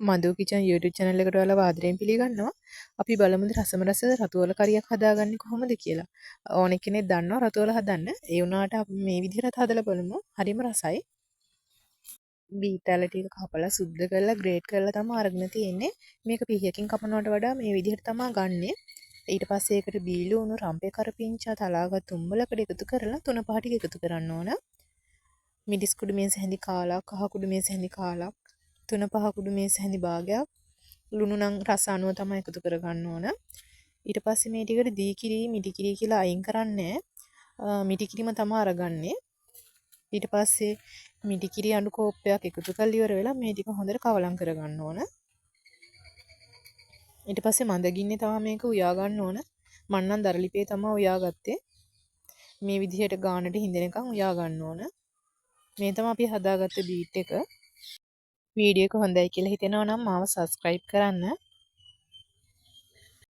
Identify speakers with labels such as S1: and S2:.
S1: මధු kitchen YouTube channel එකට ඔයාලා ආදරයෙන් පිළිගන්නවා. අපි බලමුද රසම රස රතු වල කරියක් හදාගන්නේ කොහොමද කියලා. ඕනෙක් කෙනෙක් දන්නවා රතු වල හදන්න. ඒ වුණාට අපි මේ විදිහට හදලා බලමු. හරිම රසයි. බීටැල ටික කපලා සුද්ධ කරලා ග්‍රේට් කරලා තමයි අරගෙන තියෙන්නේ. මේක පිහියකින් කපනවට වඩා මේ විදිහට තමයි ගන්නෙ. ඊට පස්සේ ඒකට බීලුණු රම්පේ කරපිංචා තලාගත් උම්බලකට එකතු කරලා තුන පහ ටික එකතු කරන්න ඕන. මිදිස් කුඩු මේස හැඳි කාලක්, කහ කුඩු මේස හැඳි කාලක්, තුන පහ කුඩු මේස හැඳි භාගයක්, ලුණු නම් රස අනුව තමයි එකතු කරගන්න ඕන. ඊට පස්සේ මේ ටිකට දී කිරි, මිටි කිරි කියලා අයින් කරන්නේ. මිටි කිරිම තමයි අරගන්නේ. ඊට පස්සේ මිටි කිරි අණු කෝප්පයක් එකතු කරලා ඉවර වෙලා මේ ටික හොඳට කවලම් කරගන්න ඕන. ඊට පස්සේ මඳ ගින්නේ තමයි මේක උයා ගන්න ඕන. මම නම් දරලිපේ තමයි උයාගත්තේ. මේ විදිහට ගානට හිඳෙනකන් උයා ගන්න ඕන. මේ තමයි අපි හදාගත්ත බීට් එක. වීඩියෝ එක හොඳයි කියලා හිතෙනවා නම් මාව subscribe කරන්න.